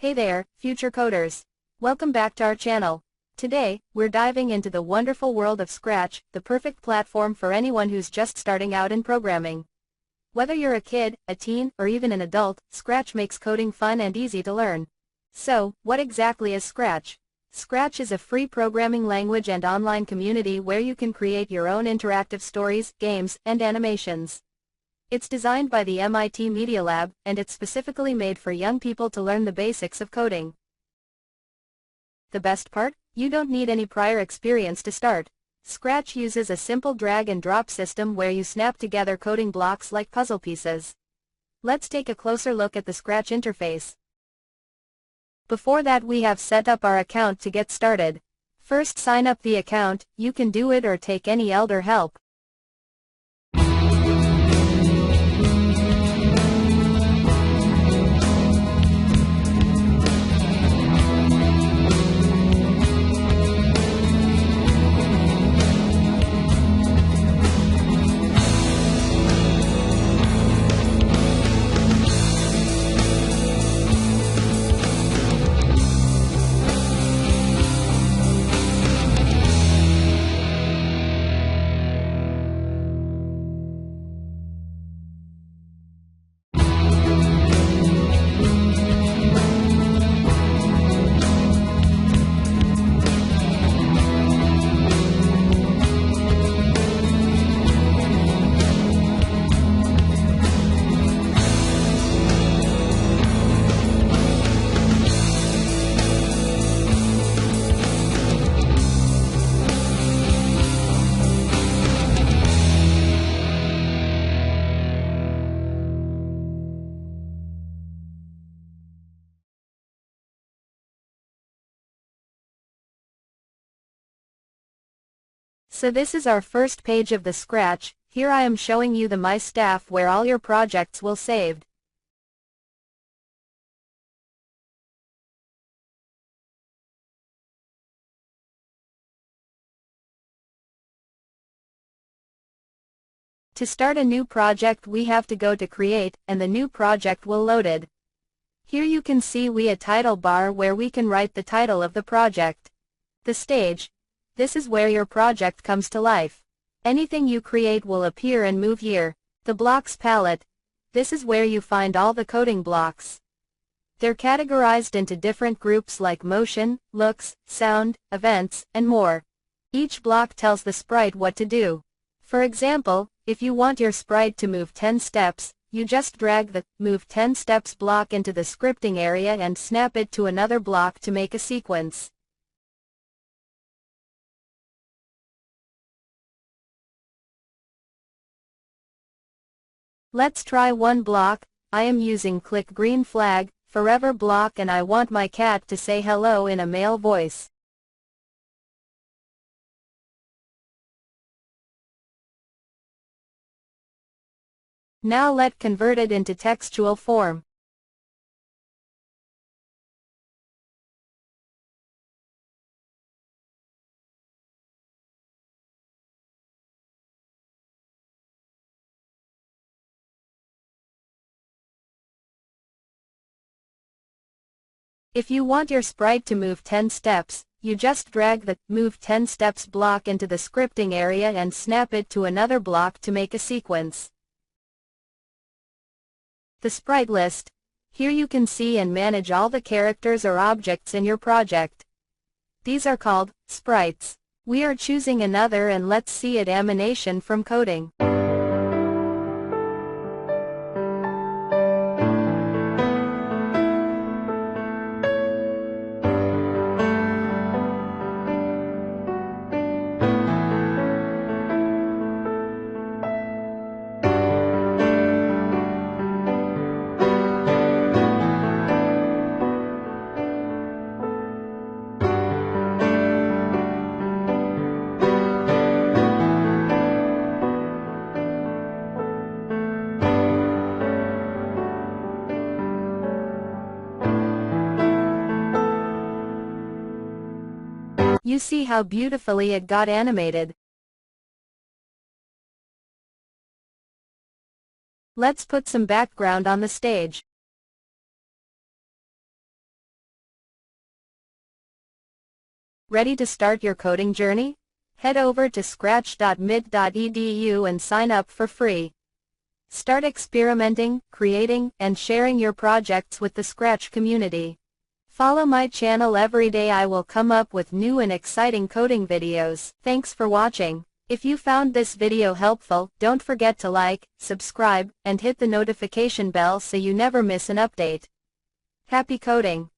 Hey there, future coders. Welcome back to our channel. Today, we're diving into the wonderful world of Scratch, the perfect platform for anyone who's just starting out in programming. Whether you're a kid, a teen, or even an adult, Scratch makes coding fun and easy to learn. So, what exactly is Scratch? Scratch is a free programming language and online community where you can create your own interactive stories, games, and animations. It's designed by the MIT Media Lab, and it's specifically made for young people to learn the basics of coding. The best part? You don't need any prior experience to start. Scratch uses a simple drag-and-drop system where you snap together coding blocks like puzzle pieces. Let's take a closer look at the Scratch interface. Before that, we have set up our account to get started. First, sign up the account. You can do it or take any elder help. So this is our first page of the Scratch. Here I am showing you the My Staff where all your projects will saved. To start a new project, we have to go to Create, and the new project will loaded. Here you can see a title bar where we can write the title of the project. The stage. This is where your project comes to life. Anything you create will appear and move here. The blocks palette. This is where you find all the coding blocks. They're categorized into different groups like motion, looks, sound, events, and more. Each block tells the sprite what to do. For example, if you want your sprite to move 10 steps, you just drag the Move 10 Steps block into the scripting area and snap it to another block to make a sequence. Let's try one block. I am using Click Green Flag, Forever block, and I want my cat to say hello in a male voice. Now let's convert it into textual form. If you want your sprite to move 10 steps, you just drag the Move 10 Steps block into the scripting area and snap it to another block to make a sequence. The sprite list. Here you can see and manage all the characters or objects in your project. These are called sprites. We are choosing another, and let's see it animation from coding. You see how beautifully it got animated. Let's put some background on the stage. Ready to start your coding journey? Head over to scratch.mid.edu and sign up for free. Start experimenting, creating, and sharing your projects with the Scratch community. Follow my channel every day. I will come up with new and exciting coding videos. Thanks for watching. If you found this video helpful, don't forget to like, subscribe, and hit the notification bell so you never miss an update. Happy coding!